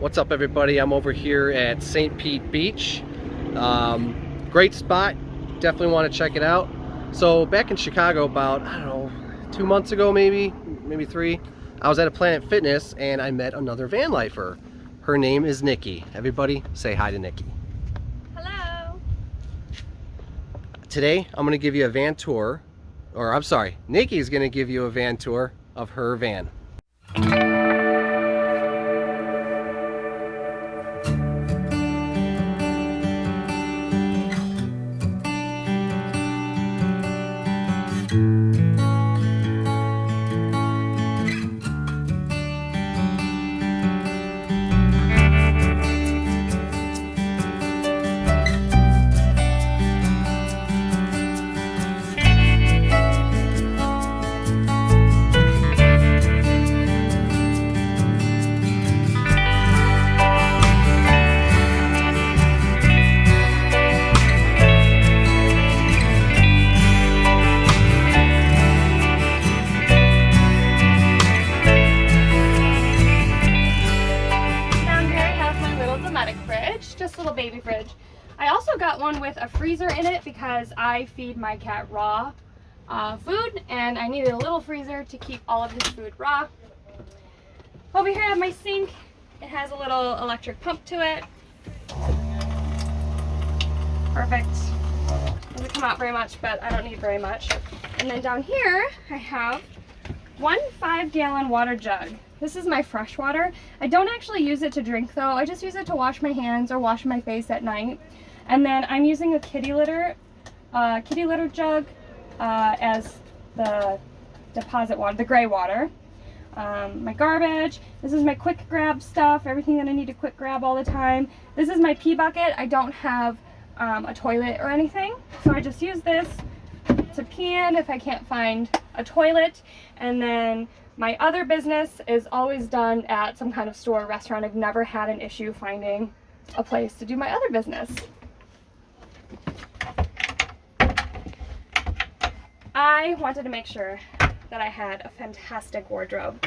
What's up, everybody? I'm over here at St. Pete Beach. Great spot. Definitely want to check it out. So back in Chicago about, I don't know, 2 months ago, maybe 3, I was at a Planet Fitness and I met another van lifer. Her name is Nikki. Everybody say hi to Nikki. Hello. Today I'm going to give you a van tour, or I'm sorry, Nikki's going to give you a van tour of her van. Just a little baby fridge. I also got one with a freezer in it because I feed my cat raw food and I needed a little freezer to keep all of his food raw. Over here I have my sink. It has a little electric pump to it. Perfect. Doesn't come out very much, but I don't need very much. And then down here I have one 5-gallon water jug. This is my fresh water. I don't actually use it to drink though. I just use it to wash my hands or wash my face at night. And then I'm using a kitty litter jug as the deposit water, the gray water. My garbage. This is my quick grab stuff, everything that I need to quick grab all the time. This is my pee bucket. I don't have a toilet or anything, so I just use this to pee in if I can't find a toilet. And then my other business is always done at some kind of store or restaurant. I've never had an issue finding a place to do my other business. I wanted to make sure that I had a fantastic wardrobe.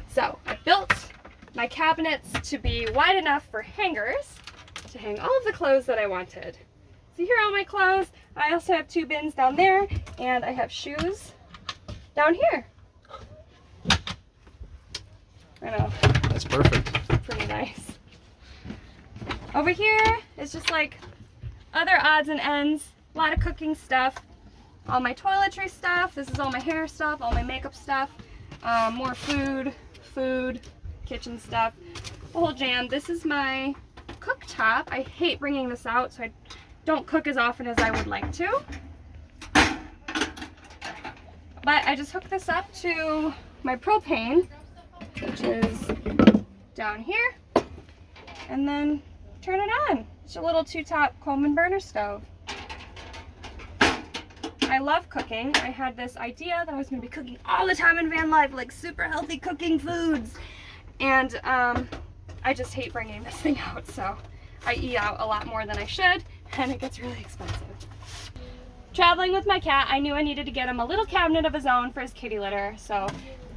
So I built my cabinets to be wide enough for hangers to hang all of the clothes that I wanted. So here are all my clothes. I also have 2 bins down there, and I have shoes down here. I know. That's perfect. Pretty nice. Over here is just like other odds and ends. A lot of cooking stuff. All my toiletry stuff. This is all my hair stuff, all my makeup stuff. More food, kitchen stuff. The whole jam. This is my cooktop. I hate bringing this out, so I don't cook as often as I would like to. But I just hook this up to my propane, which is down here, and then turn it on. It's a little 2-top Coleman burner stove. I love cooking. I had this idea that I was going to be cooking all the time in van life, like super healthy cooking foods, and I just hate bringing this thing out, so I eat out a lot more than I should, and it gets really expensive. Traveling with my cat, I knew I needed to get him a little cabinet of his own for his kitty litter, so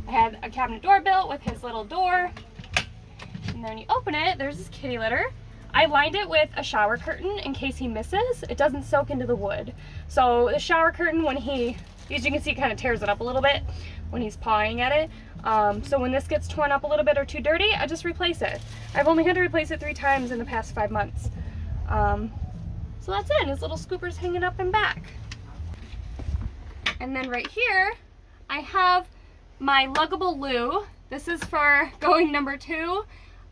I had a cabinet door built with his little door, and then when you open it, there's his kitty litter. I lined it with a shower curtain in case he misses. It doesn't soak into the wood. So the shower curtain, when he, as you can see, kind of tears it up a little bit when he's pawing at it. So when this gets torn up a little bit or too dirty, I just replace it. I've only had to replace it 3 times in the past 5 months. So that's it. His little scooper's hanging up and back. And then right here, I have my luggable loo. This is for going number 2.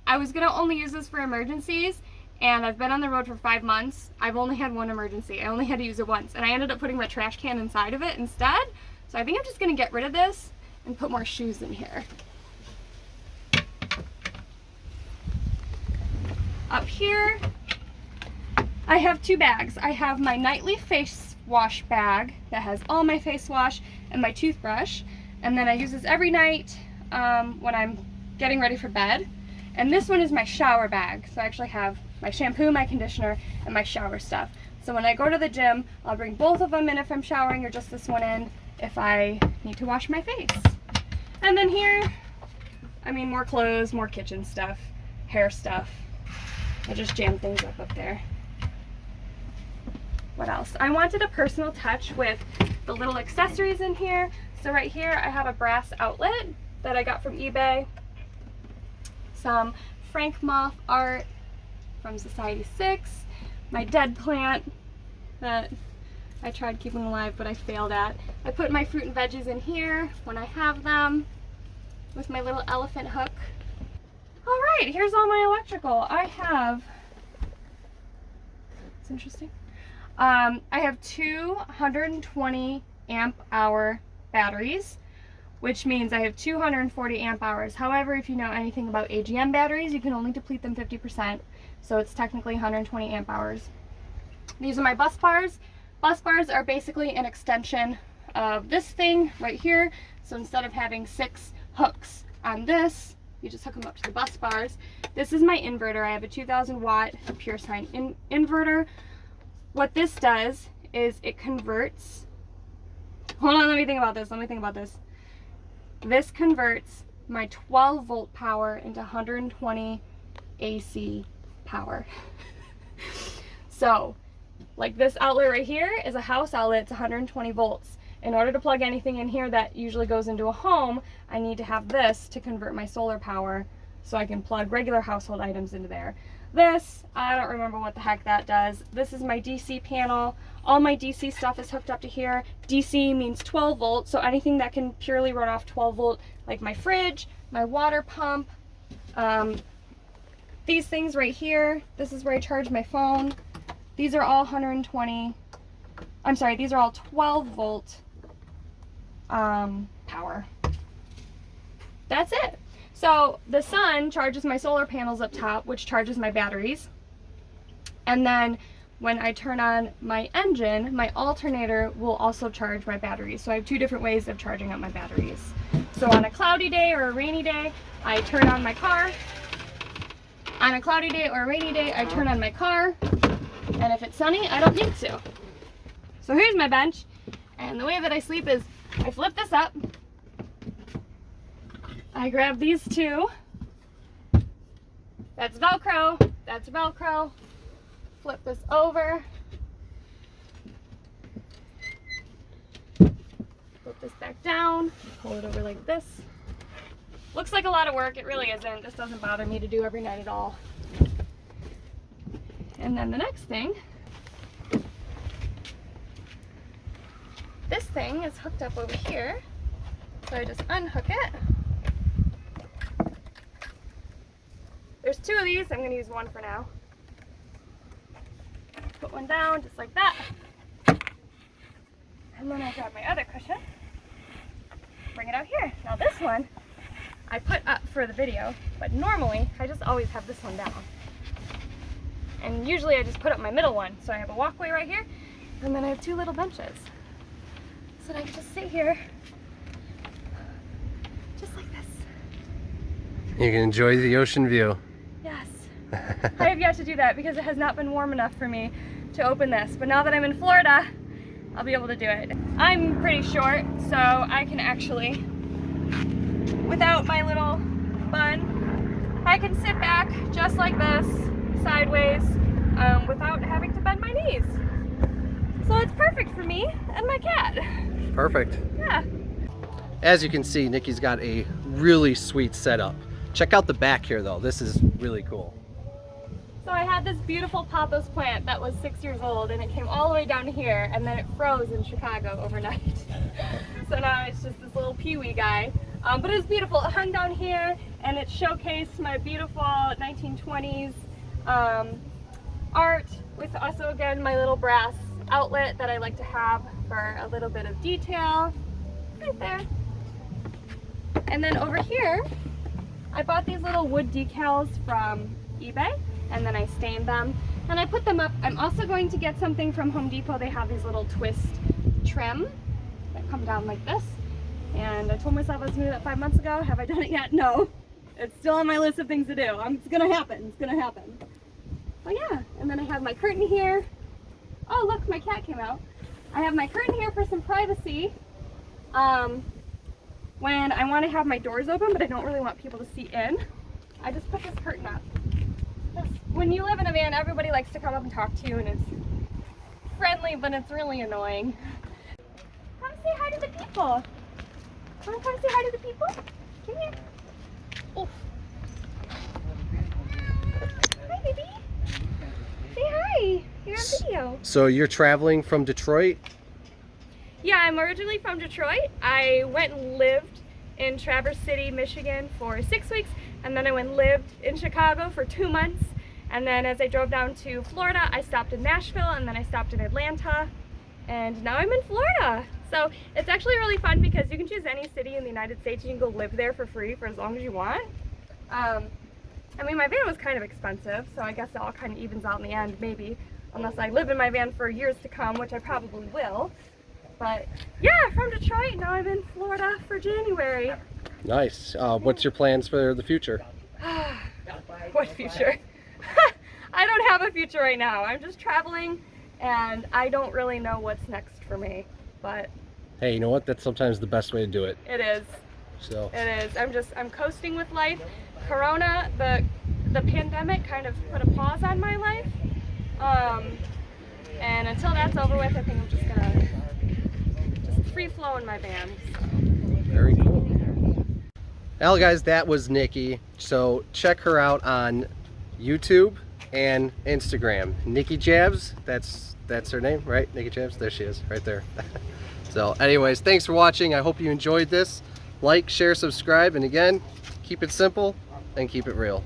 I was gonna only use this for emergencies, and I've been on the road for 5 months. I've only had 1 emergency. I only had to use it once, and I ended up putting my trash can inside of it instead. So I think I'm just gonna get rid of this and put more shoes in here. Up here, I have 2 bags. I have my nightly face wash bag that has all my face wash and my toothbrush, and then I use this every night when I'm getting ready for bed. And this one is my shower bag, so I actually have my shampoo, my conditioner, and my shower stuff. So when I go to the gym, I'll bring both of them in if I'm showering, or just this one in if I need to wash my face. And then here, I mean, more clothes, more kitchen stuff. hair stuff. I just jam things up there. What else? I wanted a personal touch with the little accessories in here. So right here I have a brass outlet that I got from eBay. Some Frank Moth art from Society 6. My dead plant that I tried keeping alive but I failed at. I put my fruit and veggies in here when I have them with my little elephant hook. All right, here's all my electrical. I have, it's interesting. I have two 120 amp hour batteries, which means I have 240 amp hours. However, if you know anything about AGM batteries, you can only deplete them 50%, so it's technically 120 amp hours. These are my bus bars. Bus bars are basically an extension of this thing right here. So instead of having 6 hooks on this, you just hook them up to the bus bars. This is my inverter. I have a 2000 watt pure sine inverter. What this does is it converts, hold on, let me think about this. This converts my 12 volt power into 120 AC power. So, like this outlet right here is a house outlet, it's 120 volts. In order to plug anything in here that usually goes into a home, I need to have this to convert my solar power so I can plug regular household items into there. This, I don't remember what the heck that does. This is my DC panel. All my DC stuff is hooked up to here. DC means 12 volts, so anything that can purely run off 12 volt, like my fridge, my water pump, these things right here, this is where I charge my phone. These are all 12 volt power. That's it. So the sun charges my solar panels up top, which charges my batteries. And then when I turn on my engine, my alternator will also charge my batteries. So I have 2 different ways of charging up my batteries. So on a cloudy day or a rainy day, I turn on my car. On a cloudy day or a rainy day, I turn on my car. And if it's sunny, I don't need to. So here's my bench. And the way that I sleep is I flip this up. I grab these 2. That's Velcro. That's Velcro. Flip this over. Flip this back down. Pull it over like this. Looks like a lot of work. It really isn't. This doesn't bother me to do every night at all. And then the next thing, this thing is hooked up over here. So I just unhook it. There's 2 of these. I'm going to use one for now. Put one down just like that. And then I grab my other cushion. Bring it out here. Now this one I put up for the video, but normally I just always have this one down. And usually I just put up my middle one. So I have a walkway right here, and then I have 2 little benches. So that I can just sit here just like this. You can enjoy the ocean view. Yes. I have yet to do that because it has not been warm enough for me to open this. But now that I'm in Florida, I'll be able to do it. I'm pretty short, so I can actually, without my little bun, I can sit back just like this, sideways, without having to bend my knees. So it's perfect for me and my cat. Perfect. Yeah. As you can see, Nikki's got a really sweet setup. Check out the back here though. This is really cool. So I had this beautiful pothos plant that was 6 years old, and it came all the way down here, and then it froze in Chicago overnight. So now it's just this little peewee guy. But it was beautiful. It hung down here, and it showcased my beautiful 1920s art, with also again my little brass outlet that I like to have for a little bit of detail right there. And then over here I bought these little wood decals from eBay, and then I stained them and I put them up. I'm also going to get something from Home Depot. They have these little twist trim that come down like this, and I told myself I was going to do that 5 months ago. Have I done it yet? No. It's still on my list of things to do. It's gonna happen. It's gonna happen. But yeah, and then I have my curtain here. Oh look, my cat came out. I have my curtain here for some privacy. When I want to have my doors open, but I don't really want people to see in, I just put this curtain up. when you live in a van, everybody likes to come up and talk to you, and it's friendly, but it's really annoying. Come say hi to the people. Wanna come say hi to the people? Come here. Oh. Hi, baby. Say hi. You're on video. So you're traveling from Detroit? Yeah, I'm originally from Detroit. I went and lived in Traverse City, Michigan for 6 weeks, and then I went and lived in Chicago for 2 months. And then as I drove down to Florida, I stopped in Nashville, and then I stopped in Atlanta, and now I'm in Florida. So it's actually really fun because you can choose any city in the United States. You can go live there for free for as long as you want. I mean, my van was kind of expensive, so I guess it all kind of evens out in the end, maybe, unless I live in my van for years to come, which I probably will. But yeah, from Detroit, now I'm in Florida for January. Nice. What's your plans for the future? What future? I don't have a future right now. I'm just traveling, and I don't really know what's next for me. But Hey, you know what? That's sometimes the best way to do it. it is. So It is. I'm coasting with life. Corona, the pandemic kind of put a pause on my life. And until that's over with, I think I'm just gonna free flow in my van. very cool. Well, guys, that was Nikki. So check her out on YouTube and Instagram. Nikki.Jabs. That's her name, right? Nikki.Jabs. There she is, right there. So anyways, thanks for watching. I hope you enjoyed this. Like, share, subscribe, and again, keep it simple and keep it real.